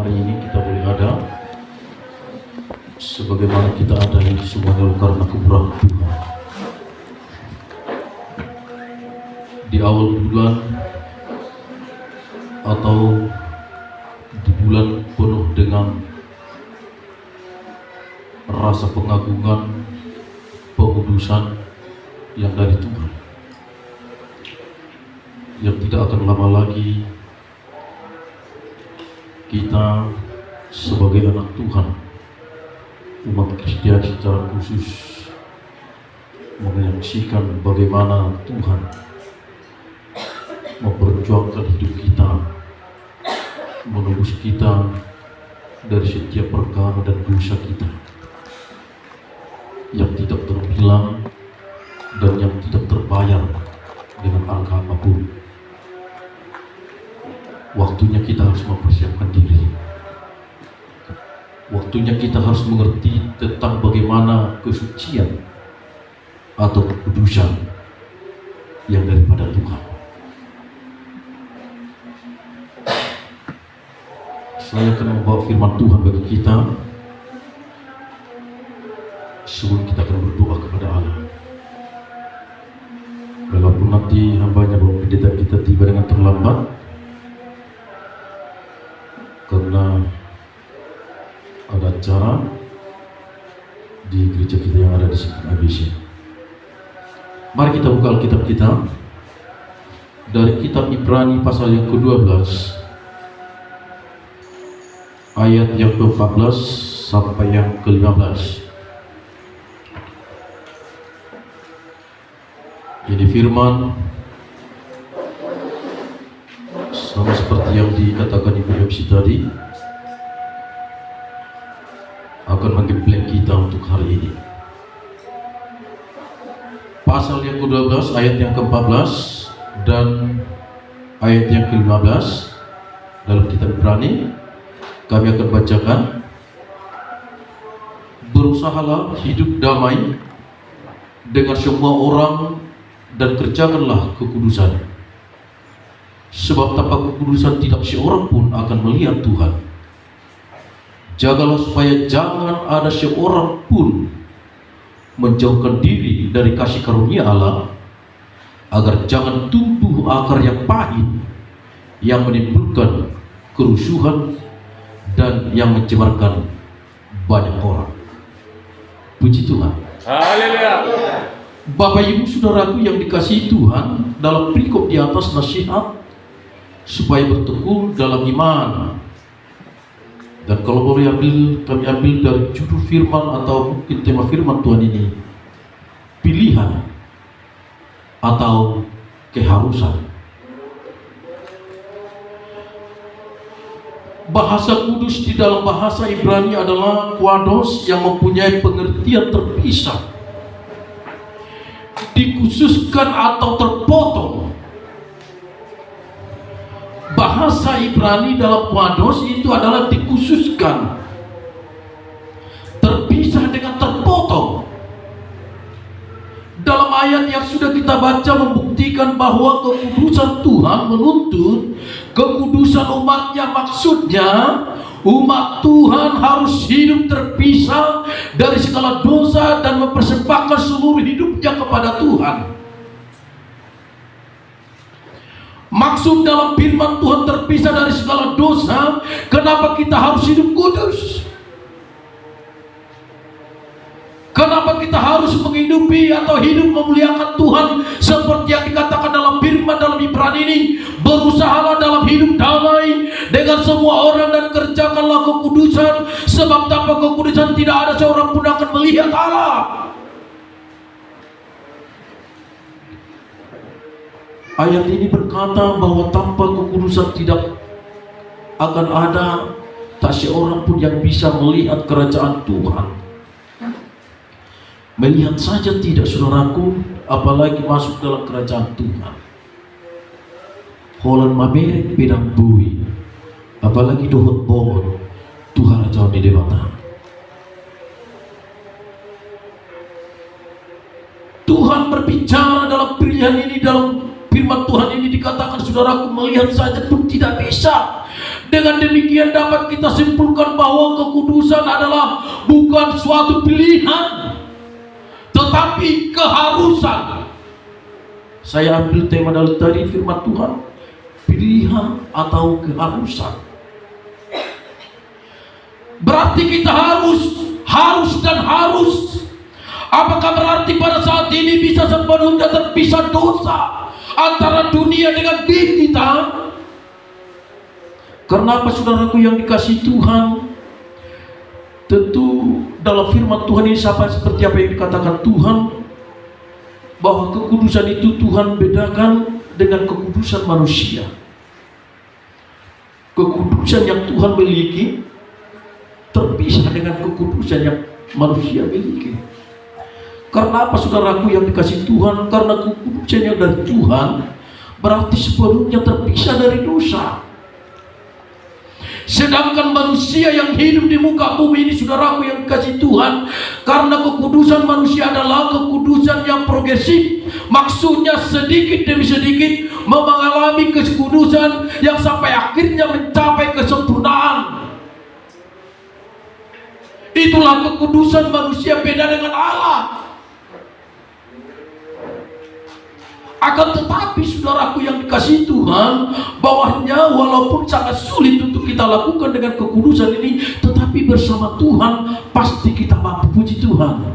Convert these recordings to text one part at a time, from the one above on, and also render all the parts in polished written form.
hari ini kita boleh ada, sebagaimana kita ada ini semuanya karena kemurahan Tuhan. Di awal bulan atau di bulan penuh dengan rasa pengagungan, pengudusan yang dari Tuhan, yang tidak akan lama lagi kita sebagai anak Tuhan, umat Kristen secara khusus, menyaksikan bagaimana Tuhan memperjuangkan hidup kita, menebus kita dari setiap perkara dan dosa kita yang tidak terbilang dan yang tidak terbayar dengan angka apapun. Waktunya kita harus mempersiapkan diri. Waktunya kita harus mengerti tentang bagaimana kesucian atau kekudusan yang daripada Tuhan. Saya akan membawa firman Tuhan bagi kita sebelum kita akan berdoa kepada Allah. Walaupun nanti hambanya Bapak Pendeta kita tiba dengan terlambat karena ada acara di gereja kita yang ada di ABC. Mari kita buka Alkitab kita dari kitab Ibrani pasal yang ke-12 ayat yang ke-14 sampai yang ke-15. Ini firman sama seperti yang dikatakan Ibu MC tadi, akan menggembleng kita untuk hari ini. Pasal yang ke-12 ayat yang ke-14 dan ayat yang ke-15 dalam kitab Ibrani kami akan bacakan. Berusahalah hidup damai dengan semua orang dan kerjakanlah kekudusan, sebab tanpa kekudusan tidak seorang pun akan melihat Tuhan. Jagalah supaya jangan ada seorang pun menjauhkan diri dari kasih karunia Allah, agar jangan tumbuh akar yang pahit yang menimbulkan kerusuhan dan yang mencemarkan banyak orang. Puji Tuhan. Haleluya. Bapak Ibu Saudaraku yang dikasihi Tuhan, dalam perikop di atas nasihat supaya bertekun dalam iman. Dan kalau boleh kami ambil dari judul firman atau mungkin tema firman Tuhan ini, pilihan atau keharusan. Bahasa kudus di dalam bahasa Ibrani adalah quados, yang mempunyai pengertian terpisah, dikhususkan atau terpotong. Bahasa Ibrani dalam quados itu adalah dikhususkan, terpisah dengan terpotong. Dalam ayat yang sudah kita baca membuktikan bahwa kekudusan Tuhan menuntut kekudusan umatnya. Maksudnya umat Tuhan harus hidup terpisah dari segala dosa dan mempersembahkan seluruh hidupnya kepada Tuhan. Maksud dalam firman Tuhan terpisah dari segala dosa, kenapa kita harus hidup kudus? Kenapa kita harus menghidupi atau hidup memuliakan Tuhan seperti yang dikatakan dalam firman dalam Ibrani ini? Berusahalah dalam hidup damai dengan semua orang dan kerjakanlah kekudusan, sebab tanpa kekudusan tidak ada seorang pun akan melihat Allah. Ayat ini berkata bahwa tanpa kekudusan tidak akan ada tak seorang pun yang bisa melihat kerajaan Tuhan. Melihat saja tidak, saudaraku, apalagi masuk dalam kerajaan Tuhan. Holan maberek pedang bui, apalagi dohot bohon, Tuhan aja di dewata. Tuhan berbicara dalam pilihan ini, dalam firman Tuhan ini dikatakan, saudaraku, melihat saja pun tidak bisa. Dengan demikian dapat kita simpulkan bahwa kekudusan adalah bukan suatu pilihan, tetapi keharusan. Saya ambil tema dari firman Tuhan, pilihan atau keharusan. Berarti kita harus dan harus. Apakah berarti pada saat ini bisa sepenuhnya terpisah dosa antara dunia dengan diri kita? Karena apa, saudaraku yang dikasihi Tuhan? Tentu dalam firman Tuhan ini sama seperti apa yang dikatakan Tuhan, bahwa kekudusan itu Tuhan bedakan dengan kekudusan manusia. Kekudusan yang Tuhan miliki terpisah dengan kekudusan yang manusia miliki. Karena apa, saudaraku yang dikasihi Tuhan? Karena kekudusan yang dari Tuhan berarti sepenuhnya terpisah dari dosa. Sedangkan manusia yang hidup di muka bumi ini, saudaraku yang dikasihi Tuhan, karena kekudusan manusia adalah kekudusan yang progresif. Maksudnya sedikit demi sedikit mengalami kekudusan yang sampai akhirnya mencapai kesempurnaan. Itulah kekudusan manusia, beda dengan Allah. Akan tetapi, saudaraku yang dikasihi Tuhan, bahwanya walaupun sangat sulit untuk kita lakukan dengan kekudusan ini, tetapi bersama Tuhan pasti kita mampu. Puji Tuhan.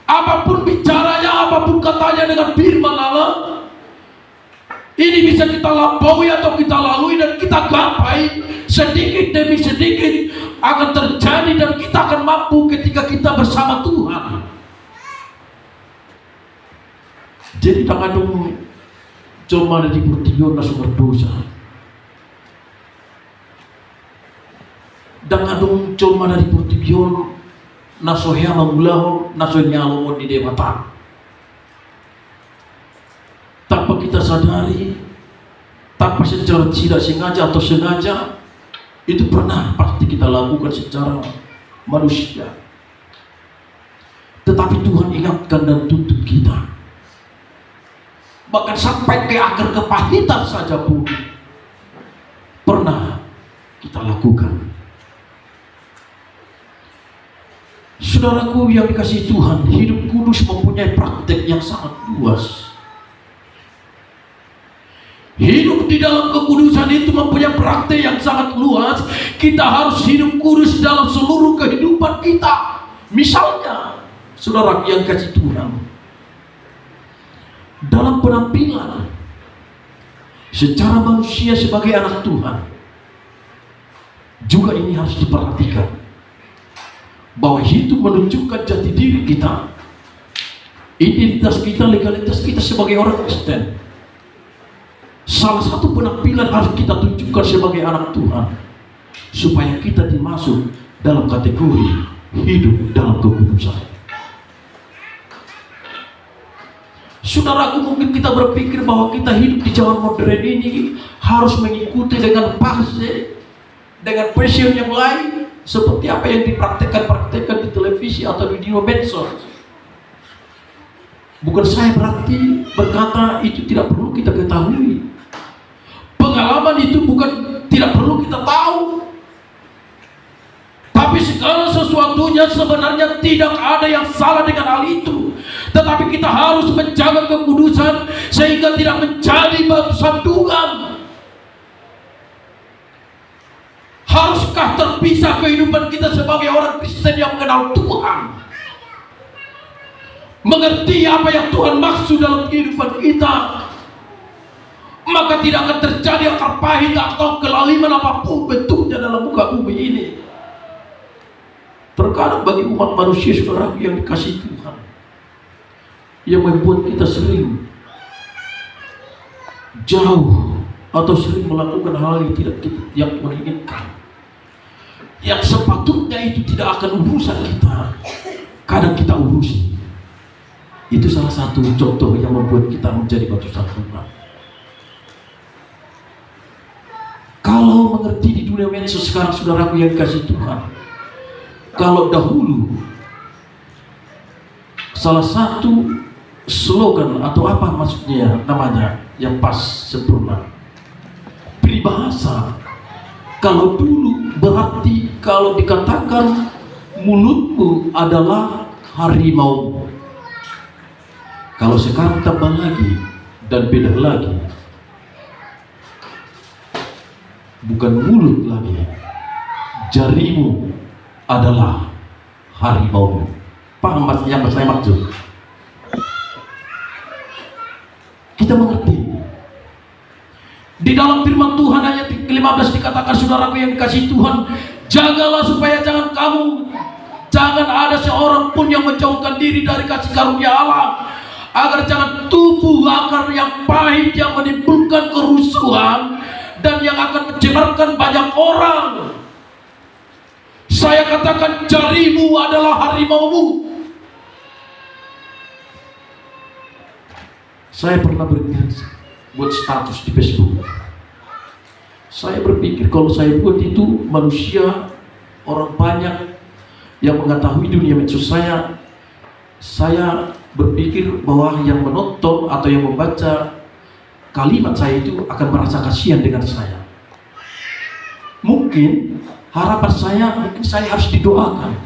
Apapun bicaranya, apapun katanya dengan firman Allah, ini bisa kita lampaui atau kita lalui dan kita gapai sedikit demi sedikit akan terjadi, dan kita akan mampu ketika kita bersama Tuhan. Jadi tak ada cuma ada di pertigaan naso berdosa. Dan ada cuma ada di pertigaan naso helang ulah naso nyalon di dewata. Tanpa kita sadari, tanpa secara tidak sengaja atau sengaja, itu pernah pasti kita lakukan secara manusia. Tetapi Tuhan ingatkan dan tuntut kita. Bahkan sampai ke akar kepahitan saja pun pernah kita lakukan. Saudaraku yang dikasihi Tuhan, hidup kudus mempunyai praktek yang sangat luas. Hidup di dalam kekudusan itu mempunyai praktek yang sangat luas. Kita harus hidup kudus dalam seluruh kehidupan kita. Misalnya, saudara yang dikasihi Tuhan, dalam penampilan secara manusia sebagai anak Tuhan juga ini harus diperhatikan, bahwa itu menunjukkan jati diri kita, identitas kita, legalitas kita sebagai orang Kristen. Salah satu penampilan harus kita tunjukkan sebagai anak Tuhan, supaya kita dimasuk dalam kategori hidup dalam kekudusan. Saudaraku, mungkin kita berpikir bahwa kita hidup di zaman modern ini harus mengikuti dengan fase, dengan passion yang lain, seperti apa yang dipraktekkan di televisi atau di medsos. Bukan saya berarti berkata itu tidak perlu kita ketahui. Pengalaman itu bukan tidak perlu kita tahu. Tapi segala sesuatunya sebenarnya tidak ada yang salah dengan hal itu. Tetapi kita harus menjaga kekudusan sehingga tidak menjadi batu sandungan. Haruskah terpisah kehidupan kita sebagai orang Kristen yang mengenal Tuhan, mengerti apa yang Tuhan maksud dalam kehidupan kita? Maka tidak akan terjadi akar pahit atau kelaliman apapun bentuknya dalam muka bumi ini. Terkadang bagi umat manusia, saudara yang dikasihi Tuhan, yang membuat kita sering jauh atau sering melakukan hal yang tidak yang Tuhan inginkan, yang sepatutnya itu tidak akan urusan kita, kadang kita urusi. Itu salah satu contoh yang membuat kita menjadi batu sandungan. Kalau mengerti di dunia medsos sekarang, saudaraku yang dikasihi Tuhan, kalau dahulu salah satu slogan atau apa maksudnya namanya yang pas sempurna, bahasa. Kalau dulu berarti kalau dikatakan mulutmu adalah harimau. Kalau sekarang tambah lagi dan beda lagi, bukan mulut lagi, jarimu adalah harimau. Paham yang saya maksud? Kita mengerti. Di dalam firman Tuhan ayat ke-15 dikatakan, saudaraku yang dikasihi Tuhan, jagalah supaya jangan ada seorang pun yang menjauhkan diri dari kasih karunia Allah, agar jangan tumbuh akar yang pahit yang menimbulkan kerusuhan dan yang akan mencemarkan banyak orang. Saya katakan, jarimu adalah harimaumu. Saya pernah buat status di Facebook. Saya berpikir kalau saya buat itu, manusia, orang banyak yang mengetahui dunia medsos saya berpikir bahwa yang menonton atau yang membaca kalimat saya itu akan merasa kasihan dengan saya. Mungkin harapan saya, mungkin saya harus didoakan.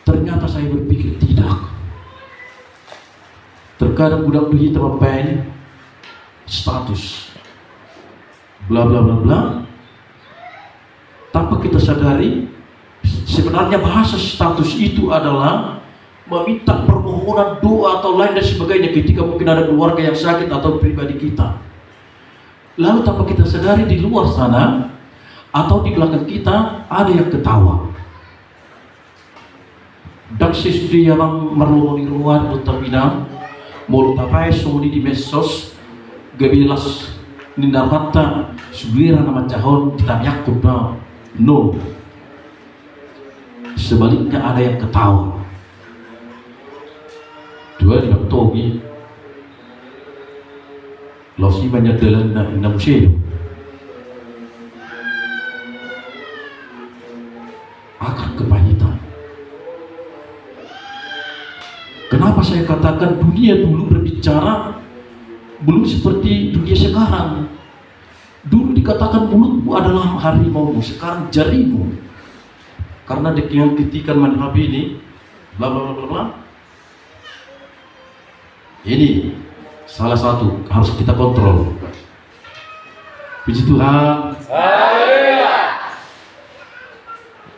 Ternyata saya berpikir tidak. Terkadang budak hitam apa ini status bla bla bla bla, tanpa kita sadari sebenarnya bahasa status itu adalah meminta permohonan doa atau lain dan sebagainya ketika mungkin ada keluarga yang sakit atau pribadi kita. Lalu tanpa kita sadari di luar sana atau di belakang kita ada yang ketawa. Daksis dia merlumoni ruan utamina mulut apa sumuni di medsos gabilas nindarmata subira nama cahon kita yakub no. Sebaliknya ada yang ketawa. Dua di togi losi banyak dalam enam museo akan kepahitan. Kenapa saya katakan dunia dulu berbicara belum seperti dunia sekarang? Dulu dikatakan mulutmu adalah harimau, sekarang jarimu. Karena dengan ketikan manhab ini, bla bla bla bla. Ini salah satu harus kita kontrol. Puji Tuhan.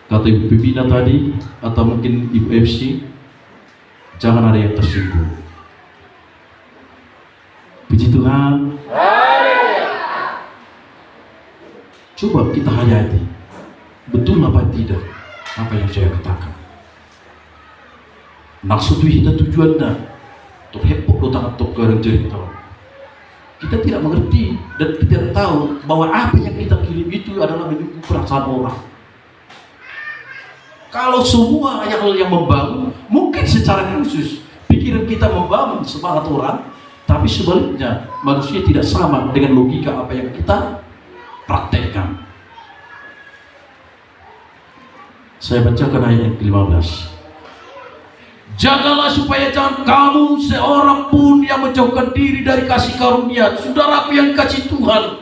Kata Ibu Pipina tadi, atau mungkin Ibu FC, jangan ada yang tersinggung. Puji Tuhan. Coba kita hayati, betul apa tidak apa yang saya katakan. Maksud kita tujuannya terhepok do tangan tok garang cerita. Kita tidak mengerti dan tidak tahu bahwa apa yang kita kirim itu adalah menyinggung perasaan orang. Kalau semua yang membangun, mungkin secara khusus pikiran kita membangun semangat orang, tapi sebaliknya manusia tidak sama dengan logika apa yang kita praktekkan. Saya bacakan ayat yang ke-15. Jagalah supaya jangan kamu seorang pun yang menjauhkan diri dari kasih karunia. Saudaraku yang kasih Tuhan,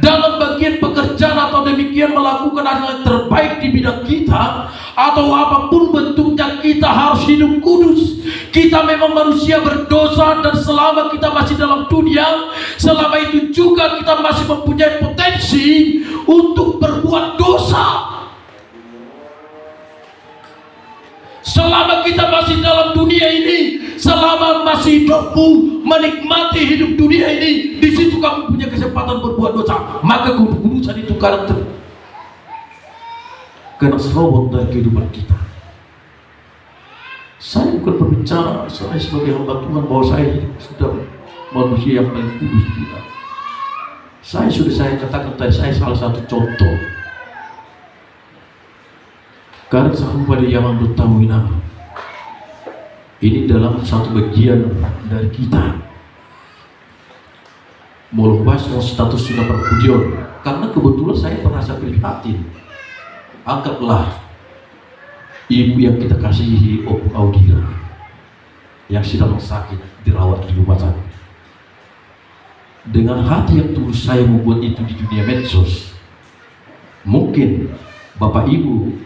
dalam bagian pekerjaan atau demikian melakukan hal yang terbaik di bidang kita atau apapun bentuknya, kita harus hidup kudus. Kita memang manusia berdosa, dan selama kita masih dalam dunia, selama itu juga kita masih mempunyai potensi untuk berbuat dosa. Selama kita masih dalam dunia ini, selama masih hidupmu menikmati hidup dunia ini, di situ kamu punya kesempatan berbuat dosa. Maka kekudusan itu karakter karena serobot dari kehidupan kita. Saya bukan berbicara saya sebagai hamba Tuhan bahwa saya sudah manusia yang paling kudus, tidak. Saya katakan tadi, saya salah satu contoh. Karena sahum pada zaman bertamu ini dalam satu bagian dari kita melubas status sudah perpujian. Karena kebetulan saya merasa prihatin. Anggaplah ibu yang kita kasihi, Opung Audira, yang sedang sakit dirawat di rumah sakit. Dengan hati yang tulus saya membuat itu di dunia medsos. Mungkin Bapak Ibu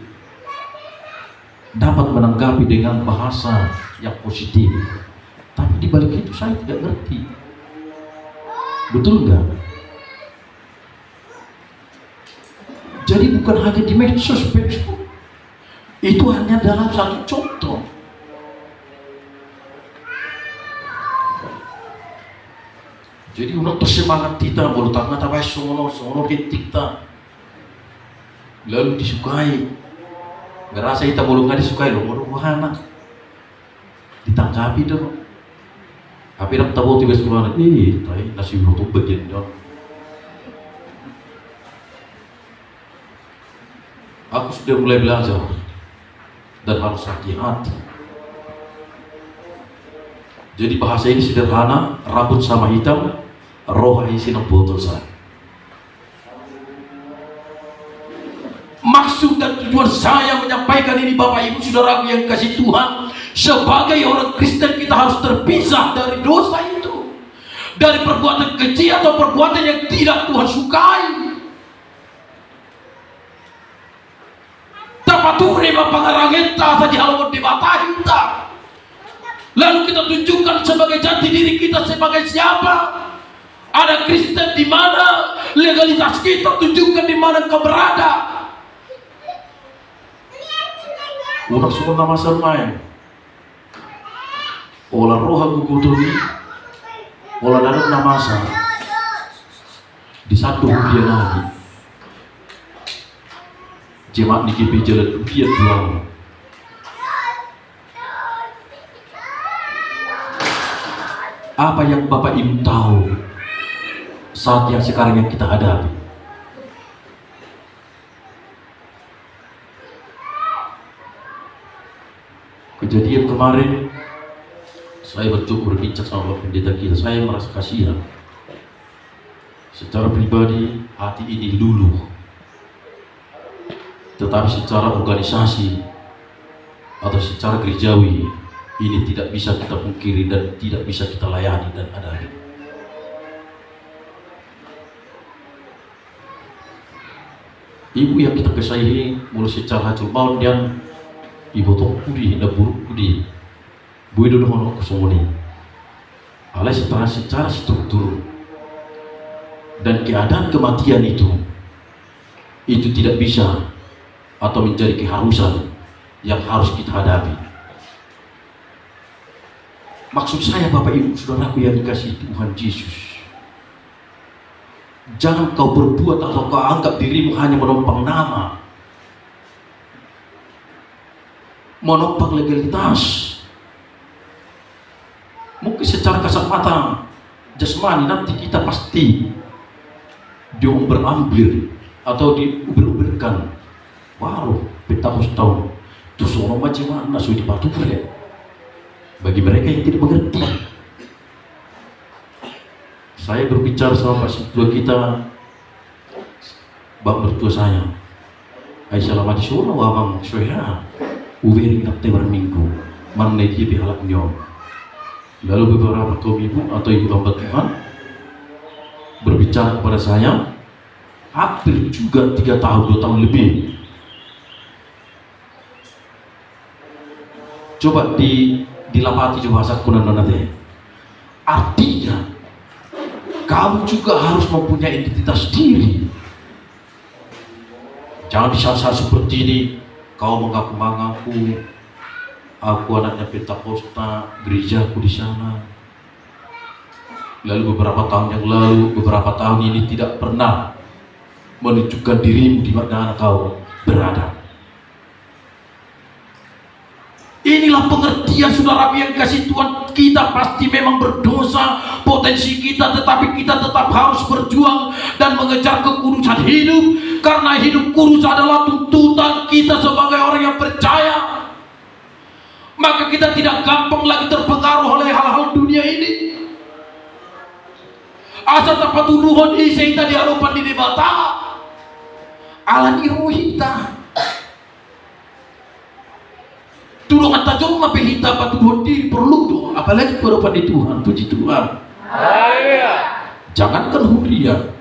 dapat menanggapi dengan bahasa yang positif, tapi di balik itu saya tidak ngerti. Betul nggak? Jadi bukan hanya di medsos, Facebook. Itu hanya dalam satu contoh. Jadi orang tersemangat kita, baru tangan tapi sono kita, lalu disukai. Ngerasa kita belum nggak disukai loh, baru wahana ditangkapi dong. Tapi nak tahu tiba sekolah ini, tapi nasi udah bagian dong. Aku sudah mulai belajar dan harus hati-hati. Jadi bahasa ini sederhana, rambut sama hitam, roh isi nang botol saya. Maksud dan tujuan saya menyampaikan ini Bapak Ibu Saudaraku yang kasih Tuhan, sebagai orang Kristen kita harus terpisah dari dosa itu, dari perbuatan keji atau perbuatan yang tidak Tuhan sukai. Tapature mapangarangeta sa di halaman debatahita. Lalu kita tunjukkan sebagai jati diri kita sebagai siapa. Ada Kristen di mana, legalitas kita tunjukkan di mana kau berada. Unak semua nama sermain. Olah roh aku kuturi, olah dalam nama sa. Di satu dia lagi. Jemaat di KP jalan dia jual. Apa yang Bapak Ibu tahu saat yang sekarang yang kita hadapi? Kejadian kemarin, saya bercukur berbincang sama Bapak Pendeta kita, saya merasa kasihan. Secara pribadi, hati ini luluh. Tetapi secara organisasi atau secara gerejawi, ini tidak bisa kita pungkiri dan tidak bisa kita layani dan hadapi. Ibu yang kita kasihi mulai secara hacul maun dan ibu tong kudi dan buruk kudi bui dulu hono kusongoni alai secara struktur dan keadaan kematian itu tidak bisa atau menjadi keharusan yang harus kita hadapi. Maksud saya Bapak Ibu Saudaraku yang dikasihi Tuhan Yesus, jangan kau berbuat atau kau anggap dirimu hanya menumpang nama, menumpang legalitas. Mungkin secara kasat mata jasmani nanti kita pasti diumber-ambir atau diuber-uberkan. Waduh, petahus tahun itu seorang macam mana sudah dipatuhi ya? Bagi mereka yang tidak mengerti. Saya berbicara sama Pak Mertua kita, Bapak Mertua saya, Aisyah lama di Solo, Abang Soeha, Ubering nak tebar minggu, mana dia bihalak nyom. Lalu beberapa kaum ibu atau ibu hamba Tuhan berbicara kepada saya, hampir juga 3 tahun, 2 tahun lebih. Coba dilapati coba saat kunan nanti. Artinya kamu juga harus mempunyai identitas diri. Jangan di saat-saat seperti ini kau mengaku-ngaku aku anaknya Pentakosta, gerejaku di sana. Lalu beberapa tahun yang lalu, beberapa tahun ini tidak pernah menunjukkan dirimu di mana kau berada. Inilah pengertian saudara yang kasih Tuhan. Kita pasti memang berdosa, potensi kita, tetapi kita tetap harus berjuang dan mengejar kekudusan hidup, karena hidup kudus adalah tuntutan kita sebagai orang yang percaya. Maka kita tidak gampang lagi terpengaruh oleh hal-hal dunia ini. Asa tanpa tuduhan kita di hadapan di debata ala dirohita. Tulungan tajam apa kita patuh diri perlu doa, apalagi kepada Tuhan. Puji Tuhan. Haleluya. Jangankan Huria,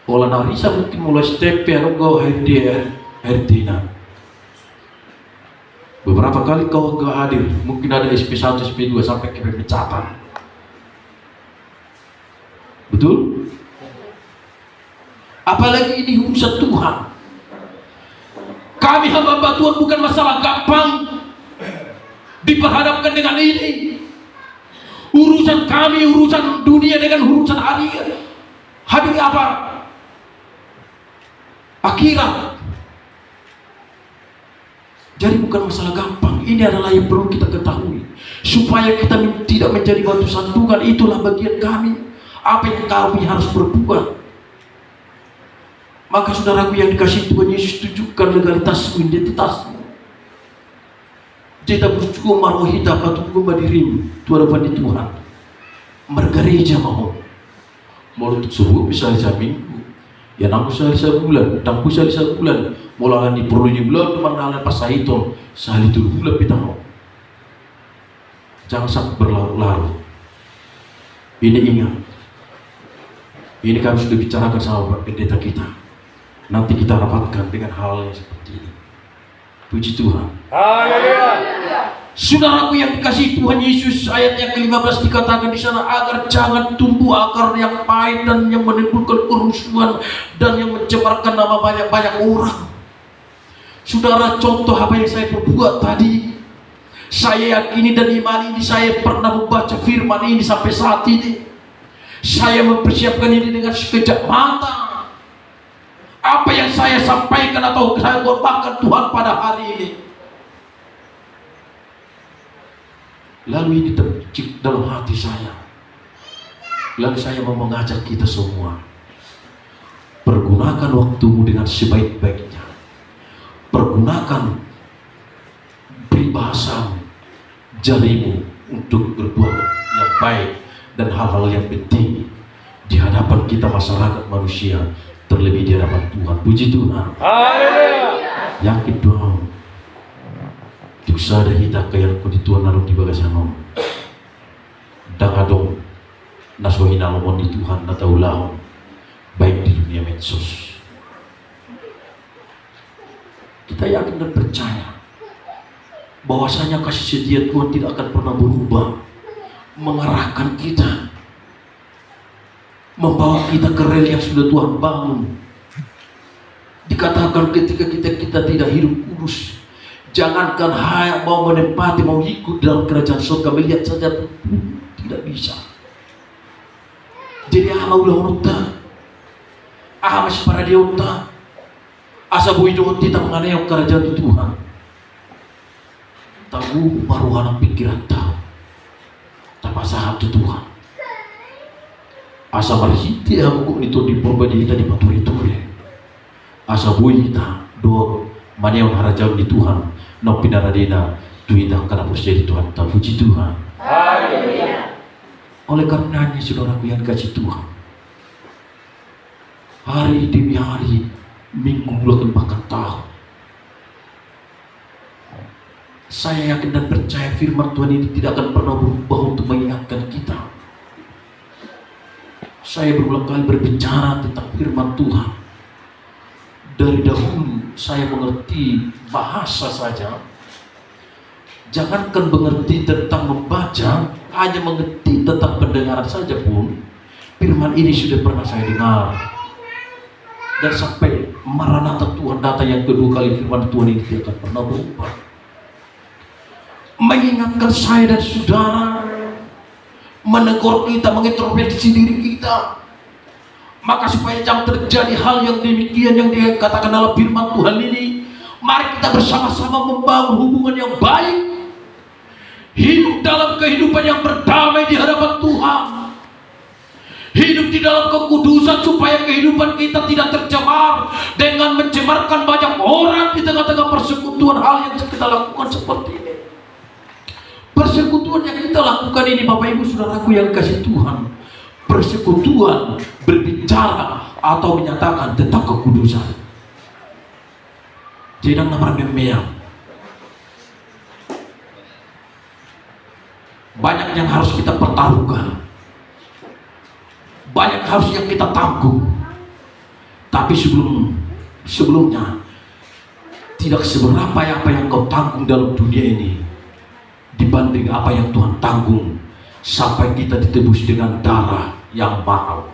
olah narisa mungkin mulai step go HRD na. Beberapa kali kau gak hadir, mungkin ada SP1, SP2 sampai ke pemecatan. Betul? Apalagi ini urusan Tuhan. Kami hamba Tuhan bukan masalah gampang diperhadapkan dengan ini. Urusan kami, urusan dunia dengan urusan hari apa? Akhirat. Jadi bukan masalah gampang. Ini adalah yang perlu kita ketahui, supaya kita tidak menjadi batu sandungan. Itulah bagian kami. Apa yang kami harus berbuat. Maka saudaraku yang dikasihi Tuhan Yesus, tunjukkan legalitasmu, identitasmu. Kita bersyukur marohita patungku dirimu Tuhan di Tuhan. Mergereja mau untuk subuh bisa minggu. Ya namu sehari sebulan, tampu sehari sebulan. Mulakan di perlu di bulan teman nalar pas itu sehari itu bulan kita mau. Jangan sampai berlarut-larut. Ini ingat. Ini kami sudah bicarakan sama pendeta kita. Nanti kita rapatkan dengan hal yang seperti ini. Puji Tuhan. Haleluya. Saudaraku yang dikasihi Tuhan Yesus, ayat yang ke-15 dikatakan di sana, agar jangan tumbuh akar yang pahit dan yang menimbulkan kerusuhan dan yang mencemarkan nama banyak orang. Saudara, contoh apa yang saya perbuat tadi, saya yakini dan imani ini. Saya pernah membaca firman ini sampai saat ini. Saya mempersiapkan ini dengan sekejap mata. Apa yang saya sampaikan atau saya korbankan Tuhan pada hari ini, lalu ini tercik dalam hati saya. Lalu saya mau mengajak kita semua, pergunakan waktumu dengan sebaik-baiknya. Pergunakan peribahasa jarimu untuk berbuat yang baik dan hal-hal yang penting di hadapan kita masyarakat manusia, terlebih di hadapan Tuhan. Puji Tuhan. Haleluya. Yakin dong. Dosa ada kita kaya ko di Tuhan naruh di bagasanom. Dangadong nasohin alomon di Tuhan na taulahon, baik di dunia medsos. Kita yakin dan percaya bahwasanya kasih setia Tuhan tidak akan pernah berubah, mengarahkan kita, membawa kita ke rel yang sudah Tuhan bangun. Dikatakan ketika kita tidak hidup kudus, jangankan mau menempati, mau ikut dalam kerajaan surga, melihat saja tidak bisa. Jadi Allah unta, masih para diunta, asa buido kita menganeok kerajaan Tuhan. Tahu baruhan pikiran tahu, tapasa hati Tuhan. Asa marhiti aku itu di perbadi kita di paturi-turi. Asa bui kita do maniaw harajau di Tuhan, no pinaradina tuita karena percaya di Tuhan. Tak puji Tuhan. Haleluya. Oleh karenanya saudaraku yang kasih Tuhan, hari demi hari, minggu, bulan, bahkan tahun, saya yakin dan percaya firman Tuhan ini tidak akan pernah berubah untuk mengingatkan kita. Saya berulang kali berbicara tentang firman Tuhan. Dari dahulu saya mengerti bahasa saja. Jangankan mengerti tentang membaca, hanya mengerti tentang pendengaran saja pun, firman ini sudah pernah saya dengar. Dan sampai Maranatha Tuhan datang yang kedua kali, firman Tuhan ini tidak akan pernah berubah. Mengingatkan saya dan saudara, menegur kita, mengintrospeksi diri kita. Maka supaya jangan terjadi hal yang demikian yang dikatakan dalam firman Tuhan ini, mari kita bersama-sama membangun hubungan yang baik, hidup dalam kehidupan yang berdamai di hadapan Tuhan, hidup di dalam kekudusan supaya kehidupan kita tidak tercemar dengan mencemarkan banyak orang di tengah-tengah persekutuan. Hal yang kita lakukan seperti ini, persekutuan yang kita lakukan ini, Bapak Ibu Saudaraku yang kasih Tuhan, persekutuan berbicara atau menyatakan tentang kekudusan. Jangan nampak memeyang. Banyak yang harus kita pertaruhkan. banyak harus yang kita tanggung. Tapi sebelumnya tidak seberapa apa yang kau tanggung dalam dunia ini dibanding apa yang Tuhan tanggung sampai kita ditebus dengan darah yang mahal.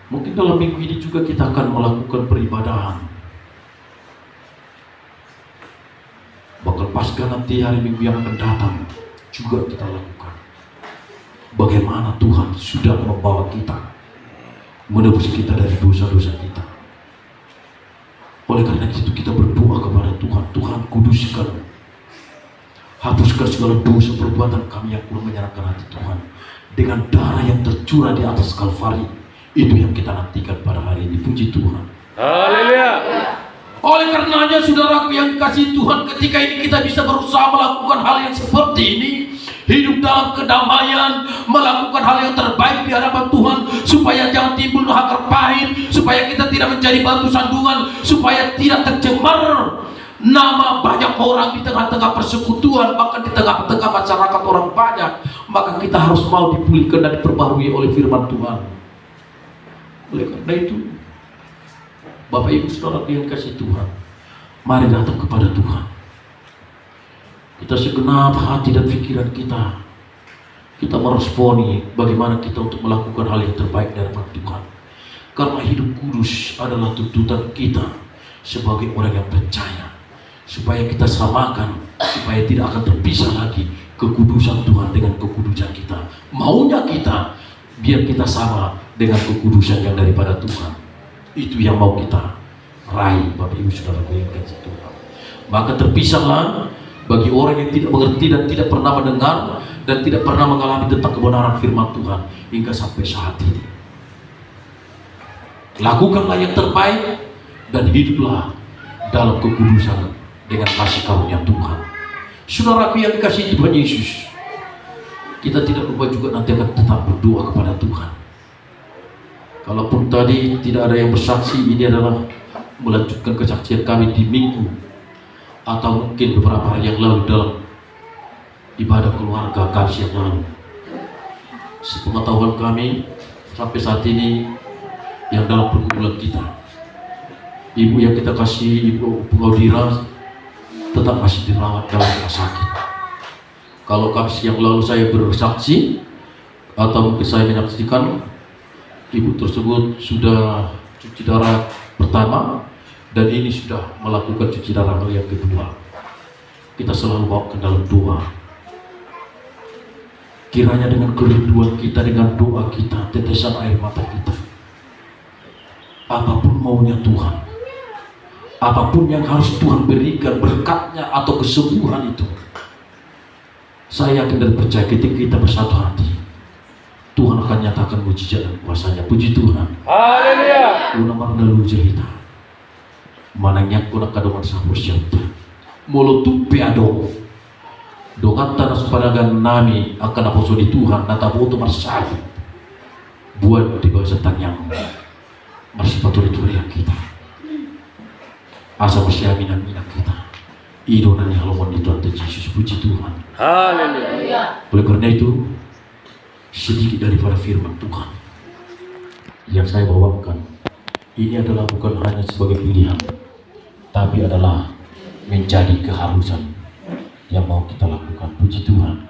Mungkin dalam minggu ini juga kita akan melakukan peribadahan. Bahkan pasca nanti hari minggu yang akan datang juga kita lakukan. Bagaimana Tuhan sudah membawa kita, menebus kita dari dosa-dosa kita. Oleh karena itu kita berdoa kepada Tuhan, Tuhan kuduskan, hapuskan segala dosa perbuatan kami yang kurang menyerahkan hati Tuhan dengan darah yang tercurah di atas Kalvari. Itu yang kita nantikan pada hari ini. Puji Tuhan. Haleluya. Oleh karenanya saudaraku yang kasih Tuhan, ketika ini kita bisa berusaha melakukan hal yang seperti ini, hidup dalam kedamaian, melakukan hal yang terbaik di hadapan Tuhan, supaya jangan timbul akar pahit, supaya kita tidak menjadi batu sandungan, supaya tidak tercemar nama banyak orang di tengah-tengah persekutuan, bahkan di tengah-tengah masyarakat orang banyak. Maka kita harus mau dipulihkan dan diperbarui oleh firman Tuhan. Oleh karena itu, Bapak Ibu Saudara yang kasih Tuhan, mari datang kepada Tuhan. Kita segenap hati dan pikiran kita meresponi bagaimana kita untuk melakukan hal yang terbaik dari Tuhan. Karena hidup kudus adalah tuntutan kita sebagai orang yang percaya, supaya kita samakan, supaya tidak akan terpisah lagi kekudusan Tuhan dengan kekudusan kita. Maunya kita biar kita sama dengan kekudusan yang daripada Tuhan. Itu yang mau kita raih, Bapak Ibu Saudara yang kasih Tuhan. Maka terpisahlah bagi orang yang tidak mengerti dan tidak pernah mendengar dan tidak pernah mengalami tentang kebenaran firman Tuhan hingga sampai saat ini. Lakukanlah yang terbaik dan hiduplah dalam kekudusan dengan kasih karunia Tuhan. Saudaraku yang dikasihi Tuhan Yesus, kita tidak lupa juga nanti akan tetap berdoa kepada Tuhan. Kalaupun tadi tidak ada yang bersaksi, ini adalah melanjutkan kesaksian kami di minggu atau mungkin beberapa hari yang lalu dalam ibadah keluarga kami yang lalu. Sepengetahuan kami sampai saat ini yang dalam perkumpulan kita, ibu yang kita kasih, Ibu Pengaudira, tetap masih dirawat dalam rumah sakit. Kalau Kamis yang lalu saya bersaksi atau mungkin saya menyaksikan, ibu tersebut sudah cuci darah pertama dan ini sudah melakukan cuci darah yang kedua. Kita selalu bawa ke dalam doa. Kiranya dengan kerinduan kita, dengan doa kita, tetesan air mata kita, apapun maunya Tuhan, apapun yang harus Tuhan berikan berkatnya atau kesembuhan itu, saya yakin dan percaya ketika kita bersatu hati, Tuhan akan nyatakan mujizat dan kuasanya. Puji Tuhan. Haleluya. Una marnalu jahita. Manangnya kuna kadoman sabur syaitan. Molotu peado. Dongata nasupadagan nami akan aposo di Tuhan nataboto marsali. Buat di bawah setan yang masih paturi-turi yang kita. Asa masyaminan minang kita. Idonan yang halomon di Tuhan Yesus. Puji Tuhan. Haleluya. Oleh karena itu, sedikit daripada firman Tuhan yang saya bawakan ini adalah bukan hanya sebagai pilihan, tapi adalah menjadi keharusan yang mau kita lakukan. Puji Tuhan.